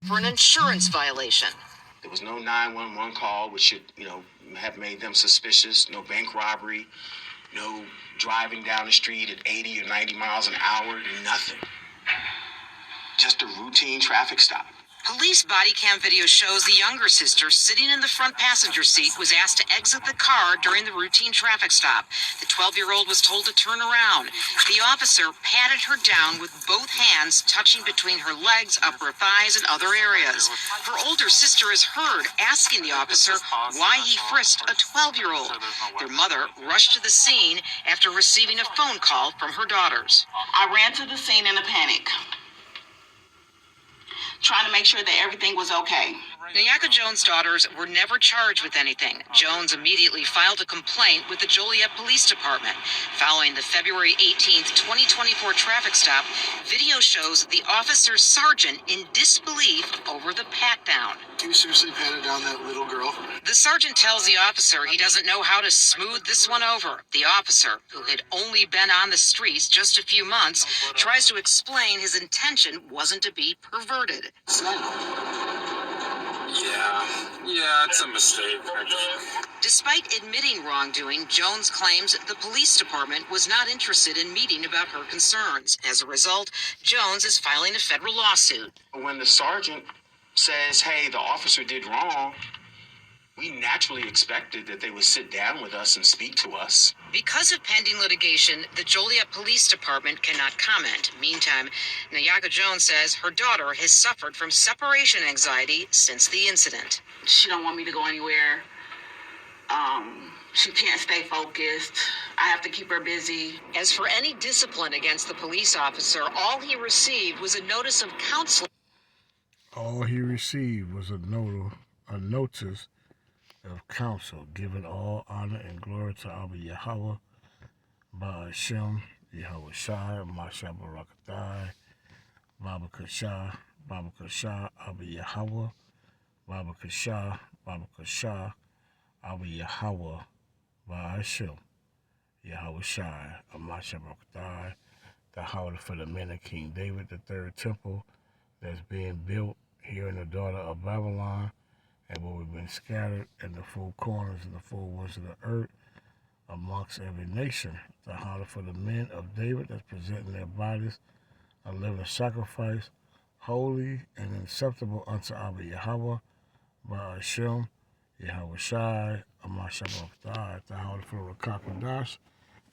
for an insurance violation. There was no 911 call, which should, have made them suspicious. No bank robbery, no driving down the street at 80 or 90 miles an hour, nothing. Just a routine traffic stop. Police body cam video shows the younger sister sitting in the front passenger seat was asked to exit the car during the routine traffic stop. The 12-year-old was told to turn around. The officer patted her down with both hands touching between her legs, upper thighs, and other areas. Her older sister is heard asking the officer why he frisked a 12-year-old. Their mother rushed to the scene after receiving a phone call from her daughters. I ran to the scene in a panic, trying to make sure that everything was okay. Nyaka Jones' daughters were never charged with anything. Jones immediately filed a complaint with the Joliet Police Department. Following the February 18th, 2024 traffic stop, video shows the officer's sergeant in disbelief over the pat-down. You seriously patted down that little girl? The sergeant tells the officer he doesn't know how to smooth this one over. The officer, who had only been on the streets just a few months, tries to explain his intention wasn't to be perverted. Yeah, it's a mistake. Despite admitting wrongdoing, Jones claims the police department was not interested in meeting about her concerns. As a result, Jones is filing a federal lawsuit. When the sergeant says, hey, the officer did wrong, we naturally expected that they would sit down with us and speak to us. Because of pending litigation, the Joliet Police Department cannot comment. Meantime, Nyaka Jones says her daughter has suffered from separation anxiety since the incident. She don't want me to go anywhere. She can't stay focused. I have to keep her busy. As for any discipline against the police officer, all he received was a notice of counseling. All he received was a notice of counsel, giving all honor and glory to Abba Yahweh, Ba'ashem, Yahweh Shai, Masha Barakatai, Baba Kasha, Abba Yahweh, Baba Kasha, Abba Yahweh, Ba'ashem, Yahweh Shai, Masha Barakatai, the house for the men of King David, the third temple that's being built here in the daughter of Babylon, and where we've been scattered in the four corners and the four winds of the earth amongst every nation. The house for the men of David that's presenting their bodies a living sacrifice, holy and acceptable unto Abba Yahweh, Ba'ashem, Yahweh Shai, Amashabbatai, the house for the Rakakwadash,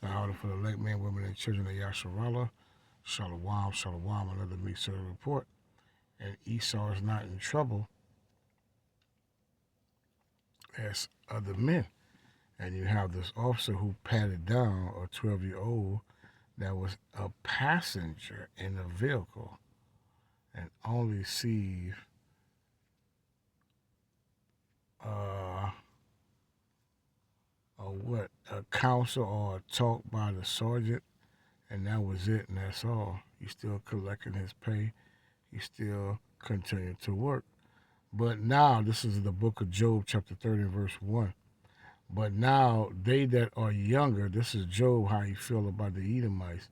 the house for the elect men, women, and children of Yasharallah, Shalom, Shalom, another Mixer report. And Esau is not in trouble as other men. And you have this officer who patted down a 12-year-old that was a passenger in the vehicle and only received a counsel or a talk by the sergeant, and that was it, and that's all. He's still collecting his pay. He's still continuing to work. But now, this is the book of Job, chapter 30, verse 1. But now, they that are younger, this is Job, how he feel about the Edomites.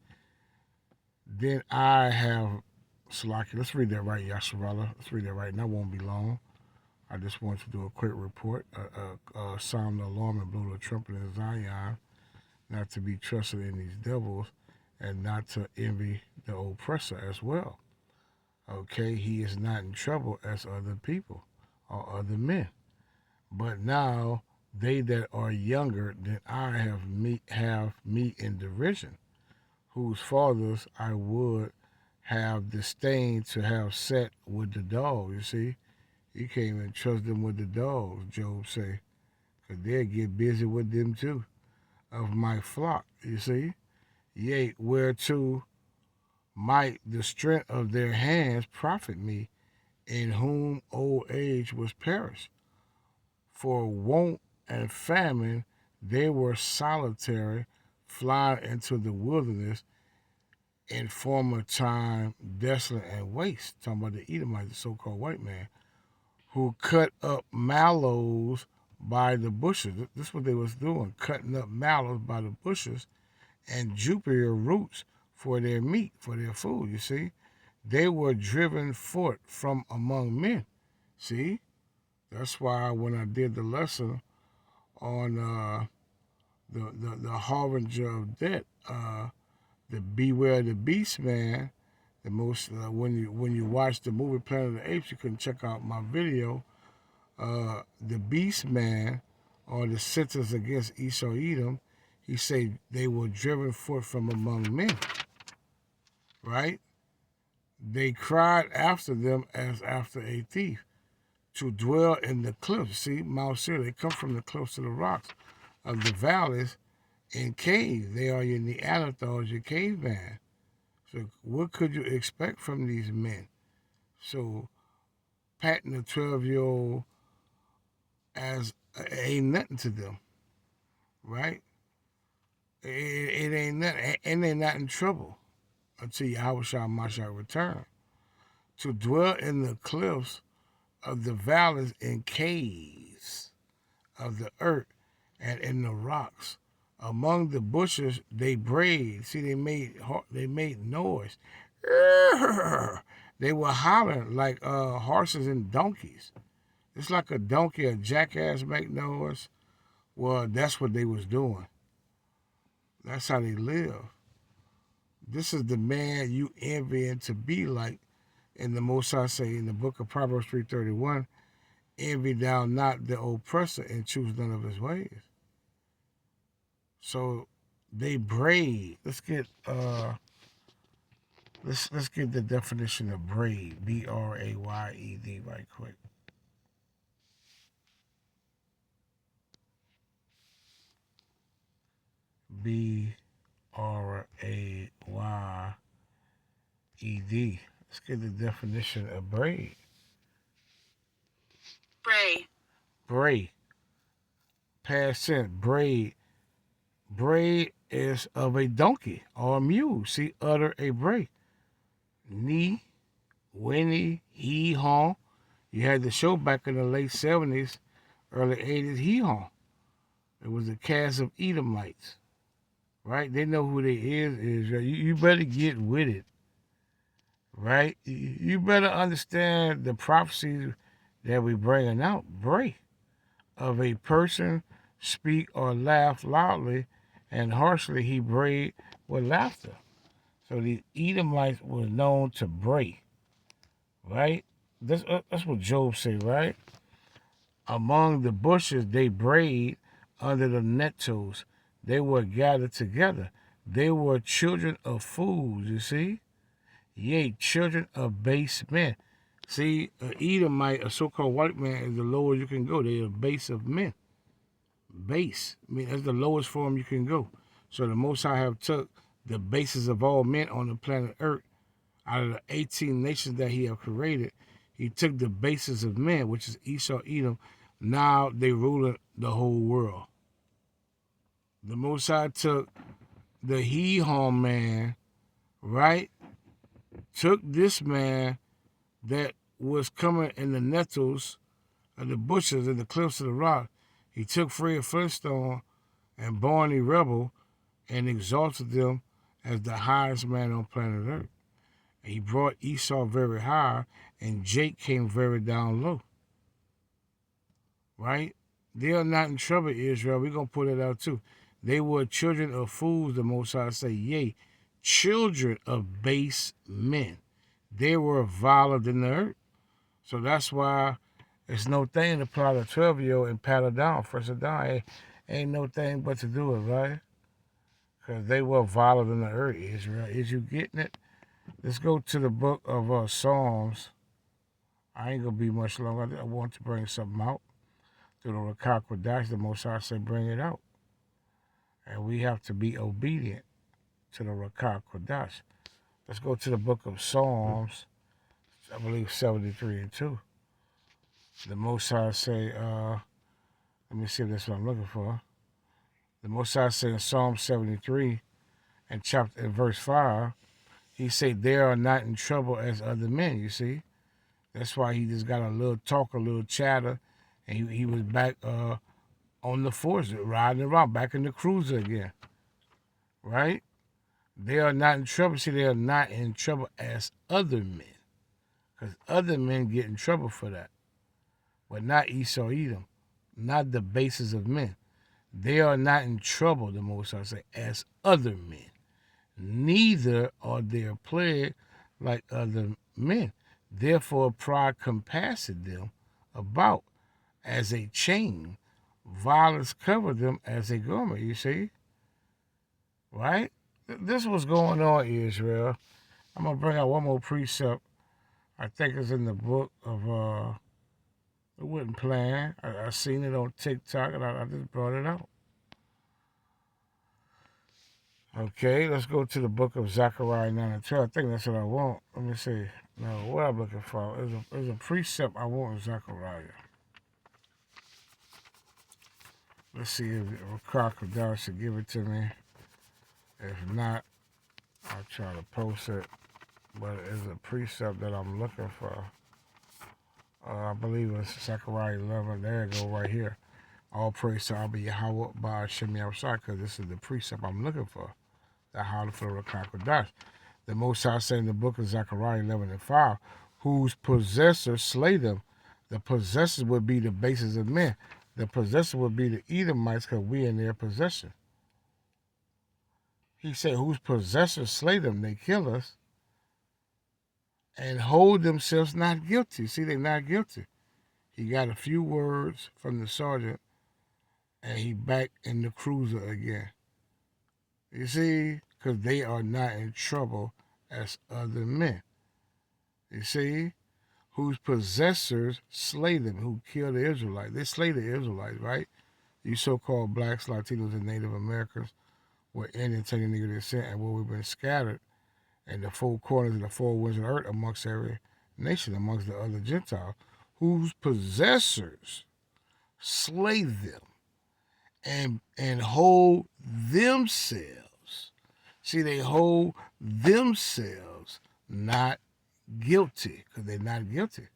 Then I have, Salaki, let's read that right, Yasharallah. Let's read that right, and that won't be long. I just want to do a quick report. Sound the alarm and blow the trumpet in Zion, not to be trusted in these devils, and not to envy the oppressor as well. Okay, he is not in trouble as other people or other men. But now they that are younger than I have me in derision, whose fathers I would have disdained to have set with the dogs. You see, you can't even trust them with the dogs, Job say, because they'll get busy with them too, of my flock, you see. Yea, whereto might the strength of their hands profit me, in whom old age was perished. For want and famine they were solitary, flying into the wilderness, in former time desolate and waste. Talking about the Edomites, the so-called white man, who cut up mallows by the bushes. This is what they was doing, cutting up mallows by the bushes and Jupiter roots for their meat, for their food, you see. They were driven forth from among men. See? That's why when I did the lesson on the harbinger of death, the beware the beast man, the most when you watch the movie Planet of the Apes, you can check out my video. The beast man, or the sentence against Esau Edom, he said they were driven forth from among men, right? They cried after them as after a thief, to dwell in the cliffs. See, Mount Seir, they come from the cliffs of the rocks of the valleys in caves. They are your Neanderthals, your caveman. So what could you expect from these men? So patting a 12-year-old as ain't nothing to them, right? It ain't nothing, and they're not in trouble until Yahushua Mashiach return. To dwell in the cliffs of the valleys and caves of the earth and in the rocks. Among the bushes they brayed. See, they made noise. They were hollering like horses and donkeys. It's like a donkey, a jackass make noise. Well, that's what they was doing. That's how they live. This is the man you envying to be like. In the Most High say in the book of Proverbs 3:31, envy thou not the oppressor and choose none of his ways. So they braid. Let's get the definition of braid. B-R-A-Y-E-D right quick. B-R-A-Y-E-D. Let's get the definition of braid. Bray. Bray. Past tense. Braid. Bray is of a donkey or a mule. See, utter a bray. Knee, whinny, hee haw. You had the show back in the late 70s, early 80s, hee haw. It was a cast of Edomites, right? They know who they is. You better get with it, right? You better understand the prophecies that we bringing out. Bray. Of a person speak or laugh loudly and harshly, he brayed with laughter. So the Edomites were known to bray, right? That's what Job said, right? Among the bushes they brayed under the nettles. They were gathered together. They were children of fools, you see? Yea, children of base men. See, an Edomite, a so-called white man, is the lowest you can go. They're the base of men. Base. I mean, that's the lowest form you can go. So the Most High have took the bases of all men on the planet Earth out of the 18 nations that he have created. He took the bases of men, which is Esau, Edom. Now they rule the whole world. The Most High took the hee-haw man, right? Took this man that was coming in the nettles of the bushes and the cliffs of the rock. He took Fred Flintstone and Barney Rebel and exalted them as the highest man on planet Earth. And he brought Esau very high, and Jake came very down low. Right? They are not in trouble, Israel. We're going to put it out too. They were children of fools, the Most High say, yea, children of base men. They were viler than the earth. So that's why it's no thing to plot a 12-year-old and pat her down, first her down. Ain't no thing but to do it, right? Because they were viler than the earth, Israel. Is you getting it? Let's go to the book of Psalms. I ain't going to be much longer. I want to bring something out. Through the Rakah Kodash, the Most High said, bring it out. And we have to be obedient to the Rakah Kodash. Let's go to the book of Psalms, I believe 73 and 2. The Most High say, let me see if that's what I'm looking for. The Most High say in Psalm 73 and chapter in verse 5, he said, they are not in trouble as other men, you see. That's why he just got a little talk, a little chatter, and he was back on the force, riding around, back in the cruiser again, right? They are not in trouble. See, they are not in trouble as other men. Because other men get in trouble for that. But not Esau Edom. Not the basis of men. They are not in trouble, the Most High say, as other men. Neither are they plagued like other men. Therefore pride compasseth them about as a chain. Violence covered them as a garment, you see? Right? This is what's going on, Israel. I'm going to bring out one more precept. I think it's in the book of, it wasn't planned. I seen it on TikTok and I just brought it out. Okay, let's go to the book of Zechariah 9 and 12. I think that's what I want. Let me see. No, what I'm looking for. There's a precept I want in Zechariah. Let's see if Crocodile should give it to me. If not, I'll try to post it. But it's a precept that I'm looking for. I believe it's Zechariah 11. There it go right here. All praise to Abba Yahweh by Hashem Yahushua, because this is the precept I'm looking for. The how to fill a crocodile. The Most High said in the book of Zechariah 11 and 5, whose possessors slay them. The possessors would be the basis of men. The possessor would be the Edomites, because we in their possession. He said, whose possessors slay them, they kill us, and hold themselves not guilty. See, they're not guilty. He got a few words from the sergeant, and he back in the cruiser again. You see, because they are not in trouble as other men. You see, whose possessors slay them, who kill the Israelites. They slay the Israelites, right? You so-called blacks, Latinos, and Native Americans were Indian, taking nigger descent, and where we've been scattered in the four corners of the four winds of the earth amongst every nation, amongst the other Gentiles, whose possessors slay them and hold themselves. See, they hold themselves not guilty, because they're not guilty.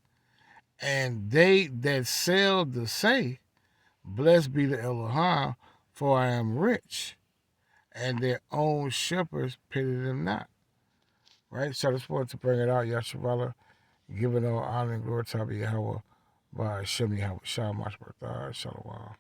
And they that sell to say, blessed be the Elohim, for I am rich, and their own shepherds pity them not. Right? So I just wanted to bring it out, Yashavala, giving all honor and glory to Yahweh by Hashem Yahweh. Shalom, Shalom.